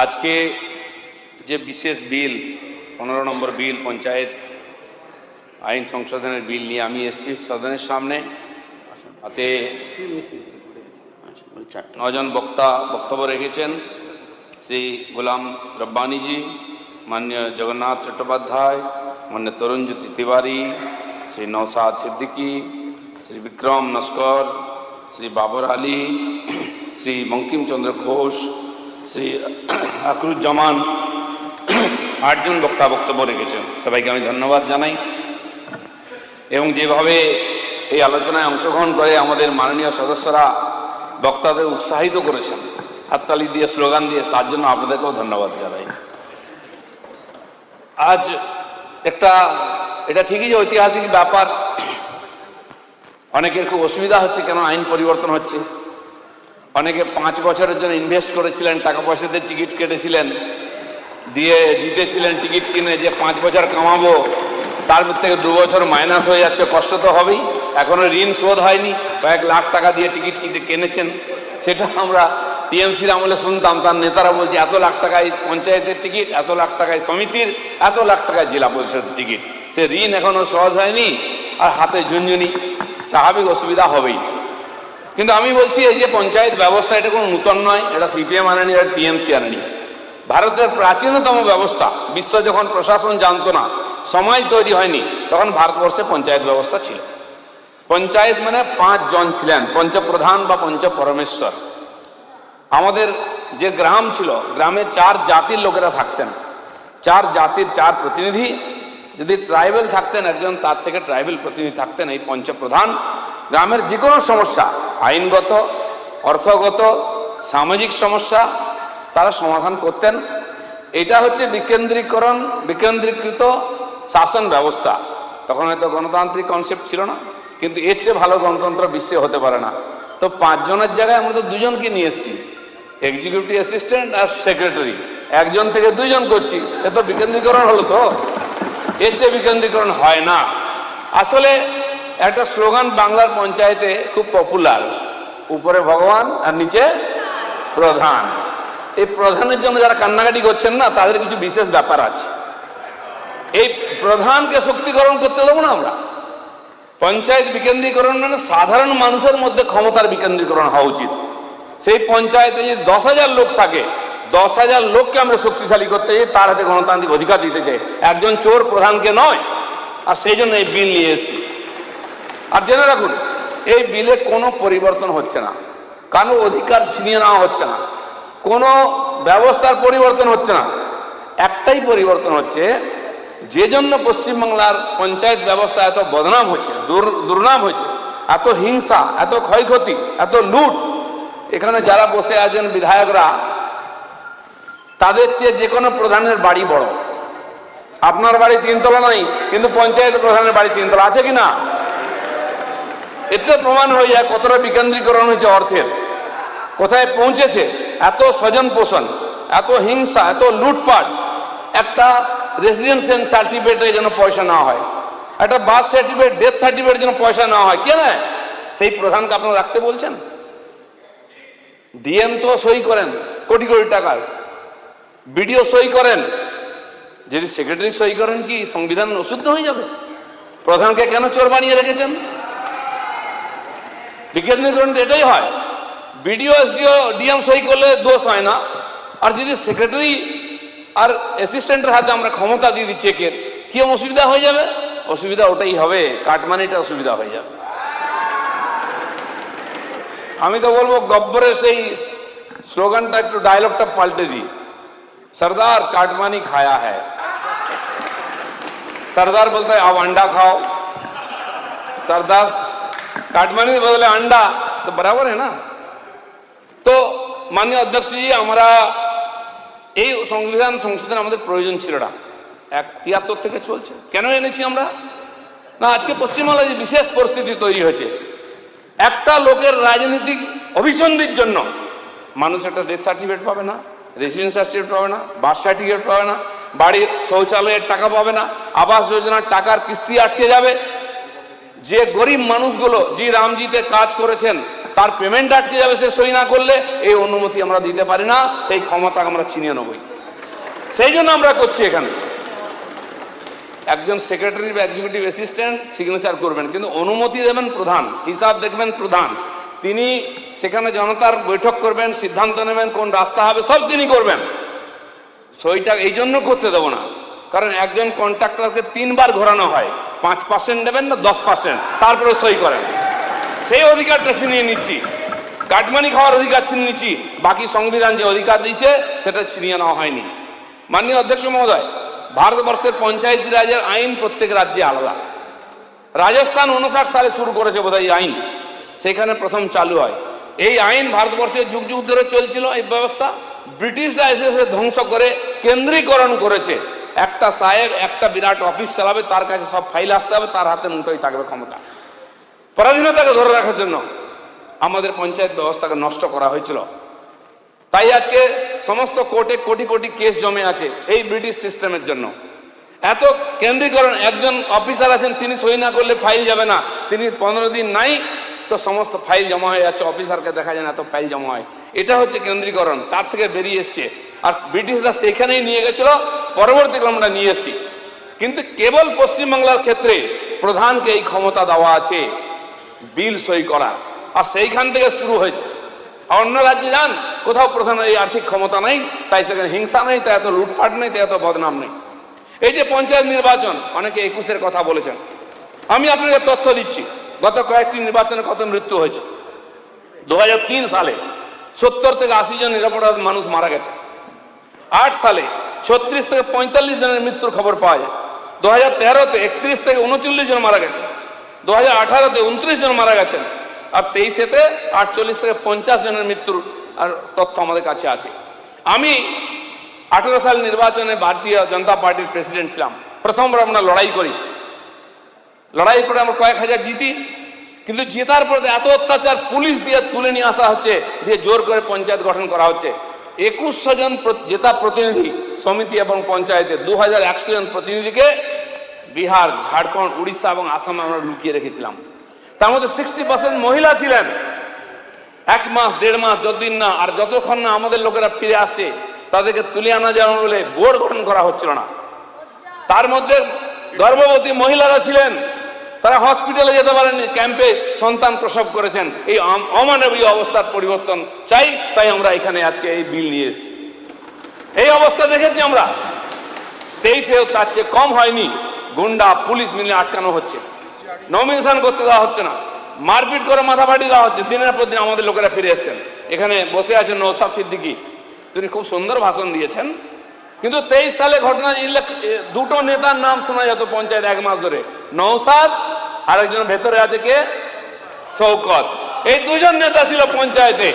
আজকে যে বিশেষ বিল 15 নম্বর বিল পঞ্চায়েত আইন সংশোধনের বিল নিয়ে আমি এসেছি সদনের সামনে। তাতে 9 জন বক্তব্য রেখেছেন। শ্রী গোলাম রব্বানীজি, মাননীয় জগন্নাথ চট্টোপাধ্যায়, মাননীয় তরুণজ্যোতি তিওয়ারি, শ্রী নওশাদ সিদ্দিকী, শ্রী বিক্রম নস্কর, শ্রী বাবর আলী, শ্রী বঙ্কিমচন্দ্র ঘোষ, শ্রী আকরুজ্জামান, 8 জন বক্তব্য রেখেছেন। সবাইকে আমি ধন্যবাদ জানাই। এবং যেভাবে এই আলোচনায় অংশগ্রহণ করে আমাদের মাননীয় সদস্যরা বক্তাদের উৎসাহিত করেছেন হাততালি দিয়ে, স্লোগান দিয়ে, তার জন্য আপনাদেরকেও ধন্যবাদ জানাই। আজ এটা ঠিকই যে ঐতিহাসিক ব্যাপার, অনেকের খুব অসুবিধা হচ্ছে কেন আইন পরিবর্তন হচ্ছে। অনেকে 5 বছরের জন্য ইনভেস্ট করেছিলেন, টাকা পয়সাতে টিকিট কেটেছিলেন, দিয়ে জিতেছিলেন টিকিট কিনে যে 5 বছর কামাবো, তার থেকে 2 বছর মাইনাস হয়ে যাচ্ছে। কষ্ট তো হবেই। এখনো ঋণ শোধ হয়নি, কয়েক লাখ টাকা দিয়ে টিকিট কিনেছেন। সেটা আমরা টিএমসির আমলে শুনতাম, তার নেতারা বলছে এত লাখ টাকায় পঞ্চায়েতের টিকিট, এত লাখ টাকায় সমিতির, এত লাখ টাকায় জেলা পরিষদের টিকিট। সে ঋণ এখনো সহজ হয়নি, আর হাতে ঝুনঝুনি, স্বাভাবিক অসুবিধা হবেই। কিন্তু আমি বলছি এই যে পঞ্চায়েত ব্যবস্থা, এটা কোনো নূতন নয়, এটা সিপিএম আনেনি, এটা টিএমসি আনেনি। ভারতের প্রাচীনতম ব্যবস্থা। বিশ্ব যখন প্রশাসন জানতো না, সময় তৈরি হয়নি, তখন ভারতবর্ষে পঞ্চায়েত ব্যবস্থা ছিল। পঞ্চায়েত মানে 5 জন ছিলেন, পঞ্চপ্রধান বা পঞ্চপরমেশ্বর। আমাদের যে গ্রাম ছিল, গ্রামে 4 জাতির লোকেরা থাকতেন, 4 জাতির 4 প্রতিনিধি। যদি ট্রাইবেল থাকতেন একজন, তার থেকে ট্রাইবেল প্রতিনিধি থাকতেন। এই পঞ্চপ্রধান গ্রামের যে কোনো সমস্যা, আইনগত, অর্থগত, সামাজিক সমস্যা, তারা সমাধান করতেন। এটা হচ্ছে বিকেন্দ্রীকৃত শাসন ব্যবস্থা। তখন হয়তো গণতান্ত্রিক কনসেপ্ট ছিল না, কিন্তু এর চেয়ে ভালো গণতন্ত্র বিশ্বে হতে পারে না। তো 5 জনের জায়গায় আমরা তো 2 জনকে নিয়ে এসেছি, এক্সিকিউটিভ অ্যাসিস্ট্যান্ট আর সেক্রেটারি। 1 জন থেকে 2 জন করছি, এ তো বিকেন্দ্রীকরণ হলো। তো এর চেয়ে বিকেন্দ্রীকরণ হয় না। আসলে একটা স্লোগান বাংলার পঞ্চায়েতে খুব পপুলার, উপরে ভগবান আর নিচে প্রধান। এই প্রধানের জন্য যারা কান্নাকাটি করছেন না, তাদের কিছু বিশেষ ব্যাপার আছে। এই প্রধানকে শক্তিকরণ করতে দেবো না আমরা। পঞ্চায়েত বিকেন্দ্রীকরণ মানে সাধারণ মানুষের মধ্যে ক্ষমতার বিকেন্দ্রীকরণ হওয়া উচিত। সেই পঞ্চায়েতে যদি 10,000 লোক থাকে, 10,000 লোককে আমরা শক্তিশালী করতে চাই, তার হাতে গণতান্ত্রিক অধিকার দিতে চাই, একজন চোর প্রধানকে নয়। আর সেই জন্য এই বিল নিয়ে এসেছি। আর জেনে রাখুন, এই বিলে কোনো পরিবর্তন হচ্ছে না, কারো অধিকার ছিনিয়ে নেওয়া হচ্ছে না, কোনো ব্যবস্থার পরিবর্তন হচ্ছে না। একটাই পরিবর্তন হচ্ছে, যে জন্য পশ্চিমবাংলার পঞ্চায়েত ব্যবস্থা এত বদনাম হচ্ছে, দুর্নাম হচ্ছে, এত হিংসা, এত ক্ষয়ক্ষতি, এত লুট। এখানে যারা বসে আছেন বিধায়করা, তাদের চেয়ে যে কোনো প্রধানের বাড়ি বড়। আপনার বাড়ি 3 তলা নয়, কিন্তু পঞ্চায়েত প্রধানের বাড়ি 3 তলা আছে কিনা? এতে প্রমাণ হয়ে যায় কতটা বিকেন্দ্রীকরণ হয়েছে অর্থের, কোথায় পৌঁছেছে। এত স্বজন পোষণ, এত হিংসা, এত লুটপাট। একটা রেসিডেন্সিয়াল সার্টিফিকেটের জন্য পয়সা নেওয়া হয়, একটা বার্থ সার্টিফিকেট, ডেথ সার্টিফিকেটের জন্য পয়সা নেওয়া হয়। কে নেয়? সেই প্রধানকে আপনারা রাখতে বলছেন। ডিএম তো সই করেন কোটি কোটি টাকার, বিডিও সই করেন। যদি সেক্রেটারি সই করেন, কি সংবিধান অশুদ্ধ হয়ে যাবে? প্রধানকে কেন চোর বানিয়ে রেখেছেন? বিকেন্দ্রীকরণ এটাই হয়। বিডিও, এসডিও, ডিএম সই করলে দোষ হয় না। আর যদি সেক্রেটারি আর অ্যাসিস্ট্যান্টের হাতে আমরা ক্ষমতা দিয়ে দিই চেকের, কি অসুবিধা হয়ে যাবে? অসুবিধা ওটাই হবে, কাটমানিটা অসুবিধা হয়ে যাবে। আমি তো বলবো গব্বরের সেই স্লোগানটা একটু, ডায়লগটা পাল্টে দিই। सरदार काटमानी खाया है, सरदार बोलता है अब अंडा खाओ। सरदार काटमानी के बदले अंडा, तो बराबर है ना। तो माननीय अध्यक्ष जी, हमारा এই সংবিধান সংশোধন আমাদের প্রয়োজন ছিল না, 73 থেকে চলছে। কেন এনেছি আমরা? না, আজকে পশ্চিমবাংলায় যে বিশেষ পরিস্থিতি তৈরি হয়েছে, একটা লোকের রাজনৈতিক অভিসন্ধির জন্য মানুষ একটা ডেথ সার্টিফিকেট পাবে না, রেসিডেন্স সার্টিফিকেট পাবে না, বার্থ সার্টিফিকেট পাবে না, বাড়ির শৌচালয়ের টাকা পাবে না, আবাস যোজনার টাকার কিস্তি আটকে যাবে। যে গরিব মানুষগুলো, যে রামজিতে কাজ করেছেন, তার পেমেন্ট আটকে যাবে সে সই না করলে, এই অনুমতি আমরা দিতে পারি না, সেই ক্ষমতা আমরা ছিনিয়ে নেবই। সেই জন্য আমরা করছি এখানে একজন সেক্রেটারি বা এক্সিকিউটিভ অ্যাসিস্ট্যান্ট সিগনেচার করবেন, কিন্তু অনুমতি দেবেন প্রধান, হিসাব দেখবেন প্রধান, তিনি সেখানে জনতার বৈঠক করবেন, সিদ্ধান্ত নেবেন কোন রাস্তা হবে, সব তিনি করবেন। সইটা এই জন্য করতে দেবো না, কারণ একজন কন্ট্রাক্টরকে 3 বার ঘোরানো হয়, 5% নেবেন না 10%, তারপরে সই করেন। সেই অধিকারটা ছিনিয়ে নিচ্ছি, কাটমানি খাওয়ার অধিকার ছিনিয়ে নিচ্ছি, বাকি সংবিধান যে অধিকার দিয়েছে সেটা ছিনিয়ে নেওয়া হয়নি। মাননীয় অধ্যক্ষ মহোদয়, ভারতবর্ষের পঞ্চায়েতি রাজের আইন প্রত্যেক রাজ্যে আলাদা। রাজস্থান 59 সালে শুরু করেছে বোধহয় এই আইন, সেখানে প্রথম চালু হয়। এই আইন ভারতবর্ষে যুগ যুগ ধরে চলছিল এই ব্যবস্থা। ব্রিটিশরা এসে ধ্বংস করে কেন্দ্রীকরণ করেছে। একটা সাহেব একটা বিরাট অফিস চালাবে, তার কাছে সব ফাইল আসতে হবে, তার হাতে মুঠোই থাকবে ক্ষমতা। পরাধীনতাকে ধরে রাখার জন্য আমাদের পঞ্চায়েত ব্যবস্থাকে নষ্ট করা হয়েছিল। তাই আজকে সমস্ত কোর্টে কোটি কোটি কেস জমে আছে এই ব্রিটিশ সিস্টেমের জন্য। এত কেন্দ্রীকরণ, একজন অফিসার আছেন, তিনি সই না করলে ফাইল যাবে না, তিনি 15 দিন নাই তো সমস্ত ফাইল জমা হয়ে যাচ্ছে, অফিসারকে দেখা যায় না, এত ফাইল জমা হয়। এটা হচ্ছে কেন্দ্রীকরণ, তার থেকে বেরিয়ে এসছে। আর ব্রিটিশরা সেইখানেই নিয়ে গেছিল, পরবর্তীকালে আমরা নিয়ে এসছি। কিন্তু কেবল পশ্চিমবাংলার ক্ষেত্রে প্রধানকে এই ক্ষমতা দেওয়া আছে বিল সই করা, আর সেইখান থেকে শুরু হয়েছে। অন্য রাজ্যে যান, কোথাও প্রধান এই আর্থিক ক্ষমতা নাই, তাই সেখানে হিংসা নেই, তাই এত লুটপাট নেই, তাই এত বদনাম নেই। এই যে পঞ্চায়েত নির্বাচন, অনেকে 21-এর কথা বলেছেন, আমি আপনাকে তথ্য দিচ্ছি, গত কয়েকটি নির্বাচনে কত মৃত্যু হয়েছে। 2003 সালে 70 থেকে 80 জন নিরপরাধ মানুষ মারা গেছে। 8 সালে 36 থেকে 45 জনের মৃত্যুর খবর পাওয়া যায়। 2013-তে 31 থেকে 39 জন মারা গেছে। 2018-তে 29 জন মারা গেছেন। আর 23-এতে 48 থেকে 50 জনের মৃত্যুর আর তথ্য আমাদের কাছে আছে। আমি 18 সাল নির্বাচনে ভারতীয় জনতা পার্টির প্রেসিডেন্ট ছিলাম। প্রথমবার আমরা লড়াই করি, লড়াই করে আমরা কয়েক হাজার জিতি, কিন্তু জেতার পরে এত অত্যাচার, পুলিশ দিয়ে তুলে নিয়ে আসা হচ্ছে, দিয়ে জোর করে পঞ্চায়েত গঠন করা হচ্ছে। 2100 জন জেতা প্রতিনিধি সমিতি এবং পঞ্চায়েতে 2100 জন প্রতিনিধিকে বিহার, ঝাড়খণ্ড, উড়িষ্যা এবং আসামে আমরা লুকিয়ে রেখেছিলাম। তার মধ্যে 60% মহিলা ছিলেন। 1 মাস 1.5 মাস যতদিন না, আর যতক্ষণ না আমাদের লোকেরা ফিরে আসছে, তাদেরকে তুলে আনা যাবে বলে বোর্ড গঠন করা হচ্ছিল না। তার মধ্যে গর্ভবতী মহিলারা ছিলেন, তারা হসপিটালে যেতে পারেননি, ক্যাম্পে সন্তান প্রসব করেছেন। এই অমানবীয় অবস্থার পরিবর্তন চাই, তাই আমরা এখানে আজকে এই বিল নিয়ে এসেছি। এই অবস্থা দেখেছি আমরা। 23-এও তার চেয়ে কম হয়নি, গুন্ডা পুলিশ মিলে আটকানো হচ্ছে, নমিনেশন করতে দেওয়া হচ্ছে না, মারপিট করে মাথা ফাটিয়ে দেওয়া হচ্ছে। দিনের পর দিন আমাদের লোকেরা ফিরে এসছেন। এখানে বসে আছেন নওশাদ সিদ্দিকী, তিনি খুব সুন্দর ভাষণ দিয়েছেন। কিন্তু 23 সালে ঘটনা, দুটো নেতার নাম শোনা যেত পঞ্চায়েত 1 মাস ধরে, নওশাদ আর একজন ভেতরে আছে কে, শওকত। এই দুজন নেতা ছিল পঞ্চায়েতে।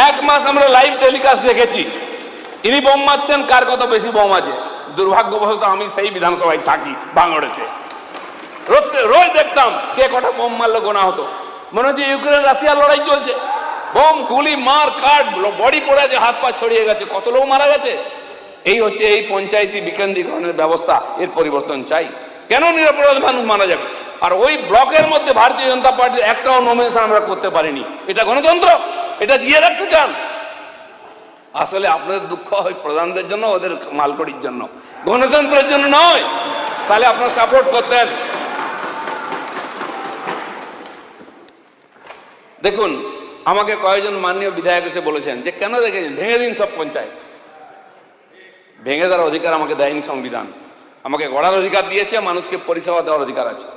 1 মাস আমরা লাইভ টেলিকাস্ট দেখেছি, ইনি বোম মারছেন, কার কত বেশি বোম আছে। দুর্ভাগ্যবশত আমি সেই বিধানসভায় থাকি, ভাঙড়েতে। রোজ দেখতাম কে কটা বোম মারলে গোনা হতো। মনে হচ্ছে ইউক্রেন রাশিয়ার লড়াই চলছে। বোম, গুলি, মার কাট, বডি পড়ে আছে, হাত পা ছড়িয়ে গেছে, কত লোক মারা গেছে। এই হচ্ছে এই পঞ্চায়েতি বিকেন্দ্রীকরণের ব্যবস্থা, এর পরিবর্তন চাই। কেন নিরপরাধ মানুষ মারা যাবে? আর ওই ব্লকের মধ্যে ভারতীয় জনতা পার্টির একটাও নমিনেশন আমরা করতে পারিনি। এটা গণতন্ত্র? এটা জিয়ে রাখতে চান? আসলে আপনাদের দুঃখ হয় প্রধানদের জন্য, ওদের মালকড়ির জন্য, গণতন্ত্রের জন্য নয়। তাহলে আপনারা সাপোর্ট করতেন। দেখুন, আমাকে কয়েকজন মাননীয় বিধায়ক এসে বলেছেন যে কেন দেখেছেন ভেঙে দিন সব পঞ্চায়েত। ভেঙে দেওয়ার অধিকার আমাকে দেয়নি সংবিধান। আমাকে গড়ার অধিকার দিয়েছে, মানুষকে পরিষেবা দেওয়ার অধিকার আছে।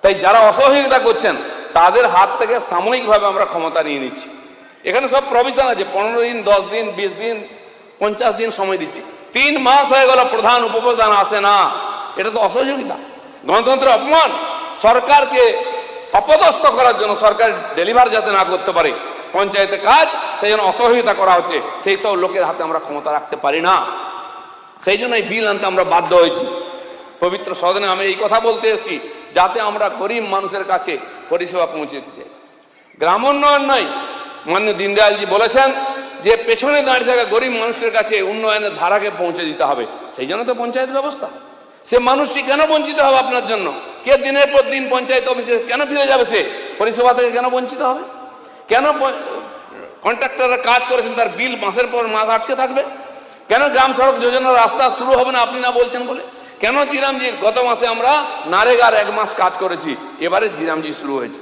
তাই যারা অসহযোগিতা করছেন তাদের হাত থেকে সাময়িকভাবে আমরা ক্ষমতা নিয়ে নিচ্ছি। এখানে সব প্রভিশন আছে, 15 দিন, 10 দিন, 20 দিন, 50 দিন সময় দিচ্ছি। 3 মাস হয়ে গেল প্রধান উপপ্রধান আসে না, এটা তো অসহযোগিতা, গণতন্ত্রের অপমান। সরকারকে অপদস্থ করার জন্য, সরকার ডেলিভার যাতে না করতে পারে পঞ্চায়েতে কাজ, সেই জন্য অসহযোগিতা করা হচ্ছে। সেই সব লোকের হাতে আমরা ক্ষমতা রাখতে পারি না। সেই জন্য এই বিল আনতে আমরা বাধ্য হয়েছি। পবিত্র সদনে আমি এই কথা বলতে এসেছি যাতে আমরা গরিব মানুষের কাছে পরিষেবা পৌঁছে দিতে চাই। গ্রামোন্নয়ন নয়, মাননীয় দীনদয়ালজি বলেছেন যে পেছনে দাঁড়িয়ে থাকা গরিব মানুষের কাছে উন্নয়নের ধারাকে পৌঁছে দিতে হবে। সেই জন্য তো পঞ্চায়েত ব্যবস্থা। সে মানুষটি কেন বঞ্চিত হবে আপনার জন্য? কে দিনের পর দিন পঞ্চায়েত অফিসে কেন ফিরে যাবে? সে পরিষেবা থেকে কেন বঞ্চিত হবে? কেন কন্ট্রাক্টররা কাজ করেছেন তার বিল মাসের পর মাস আটকে থাকবে? কেন গ্রাম সড়ক যোজনার রাস্তা শুরু হবে না আপনি না বলছেন বলে? কেন জিরামজি গত মাসে আমরা নারেগার 1 মাস কাজ করেছি, এবারে জিরামজি শুরু হয়েছে।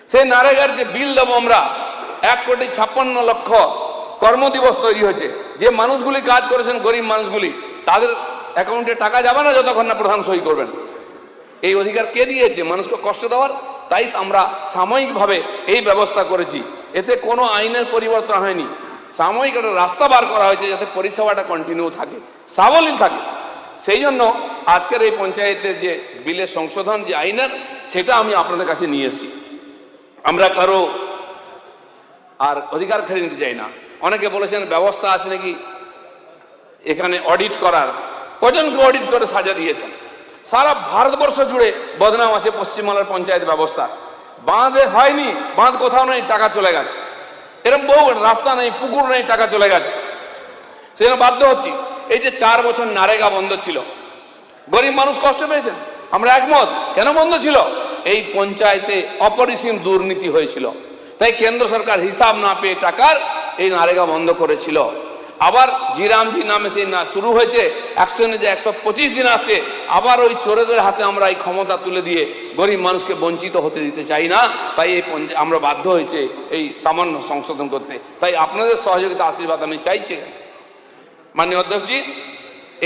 সেই নারেগার যে বিল দেবো আমরা 1,56,00,000 কর্মদিবস তৈরি হয়েছে, যে মানুষগুলি কাজ করেছেন গরিব মানুষগুলি তাদের অ্যাকাউন্টে টাকা যাবে না যতক্ষণ না প্রধান সই করবেন। এই অধিকার কে দিয়েছে মানুষকে কষ্ট দেওয়ার? তাই আমরা সাময়িকভাবে এই ব্যবস্থা করেছি, এতে কোনো আইনের পরিবর্তন হয়নি, সাময়িক একটা রাস্তা বার করা হয়েছে যাতে পরিষেবাটা কন্টিনিউ থাকে, সাবলীল থাকে। সেই জন্য আজকের এই পঞ্চায়েতের যে বিলের সংশোধন যে আইনের, সেটা আমি আপনাদের কাছে নিয়ে এসেছি। আমরা কারো আর অধিকার খেয়ে নিতে চাই না। অনেকে বলেছেন ব্যবস্থা আছে নাকি এখানে অডিট করার, কজনকে অডিট করে সাজা দিয়েছেন? সারা ভারতবর্ষ জুড়ে বদনাম আছে পশ্চিমবাংলার পঞ্চায়েত ব্যবস্থা। বাঁধে হয়নি, বাঁধ কোথাও নেই, টাকা চলে গেছে। এরকম বহু রাস্তা নেই, পুকুর নেই, টাকা চলে গেছে। সেজন্য বাধ্য হচ্ছি। এই যে 4 বছর নারেগা বন্ধ ছিল, গরিব মানুষ কষ্ট পেয়েছেন, আমরা একমত। কেন বন্ধ ছিল? এই পঞ্চায়েতে অপরিসীম দুর্নীতি হয়েছিল, তাই কেন্দ্র সরকার হিসাব না পেয়ে টাকার এই নারেগা বন্ধ করেছিল। আবার জিরামজি নামে সেই না শুরু হয়েছে, 125 দিন আসছে, আবার ওই চোরেদের হাতে আমরা এই ক্ষমতা তুলে দিয়ে গরিব মানুষকে বঞ্চিত হতে দিতে চাই না। তাই এই আমরা বাধ্য হয়েছে এই সামান্য সংশোধন করতে। তাই আপনাদের সহযোগিতা আশীর্বাদ আমি চাইছি। মাননীয় অধ্যক্ষজি,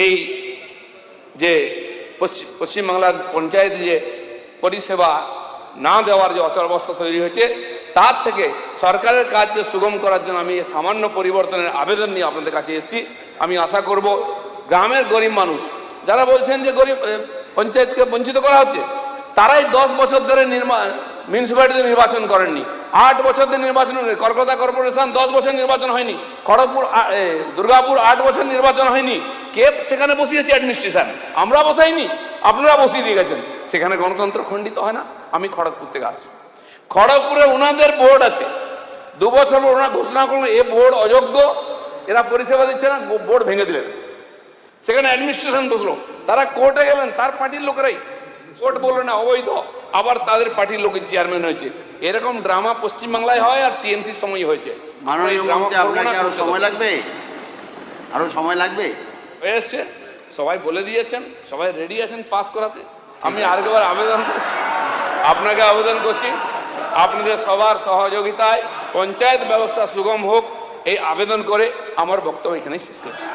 এই যে পশ্চিমবাংলার পঞ্চায়েতে যে পরিষেবা না দেওয়ার যে অচলাবস্থা তৈরি হয়েছে, তার থেকে সরকারের কাজকে সুগম করার জন্য আমি এই সামান্য পরিবর্তনের আবেদন নিয়ে আপনাদের কাছে এসেছি। আমি আশা করব গ্রামের গরিব মানুষ যারা বলছেন যে গরিব পঞ্চায়েতকে বঞ্চিত করা হচ্ছে, তারাই 10 বছর ধরে মিউনিসিপ্যালিটিতে নির্বাচন করেননি, 8 বছর ধরে নির্বাচন, কলকাতা কর্পোরেশন 10 বছর নির্বাচন হয়নি, খড়গপুর দুর্গাপুর 8 বছর নির্বাচন হয়নি। কে সেখানে বসিয়েছে অ্যাডমিনিস্ট্রেশন? আমরা বসাইনি, আপনারা বসিয়ে দিয়ে গেছেন। সেখানে গণতন্ত্র খণ্ডিত হয় না? আমি খড়গপুর থেকে আসছি, খড়গপুরে ওনাদের বোর্ড আছে, 2 বছর পর ওনারা ঘোষণা করলেন এ বোর্ড অযোগ্য, এরা পরিষেবা দিচ্ছে না, বোর্ড ভেঙে দিলেন। সেখানে অ্যাডমিনিস্ট্রেশন বসলো, তারা কোর্টে গেলেন, তার পার্টির লোকেরাই, কোর্ট বললো না অবৈধ, আবার তাদের পার্টির লোকের চেয়ারম্যান হয়েছে। এরকম ড্রামা পশ্চিমবাংলায় হয়, আর টিএমসির সময় হয়েছে। আরো সময় লাগবে, আরো সময় লাগবে। হয়ে এসছে, সবাই বলে দিয়েছেন, সবাই রেডি আছেন পাস করাতে। আমি আরেকবার আবেদন করছি, আপনাকে আবেদন করছি, আপনাদের সবার সহযোগিতায় পঞ্চায়েত ব্যবস্থা সুগম হোক, এই আবেদন করে আমার বক্তব্য এখানেই শেষ করছি।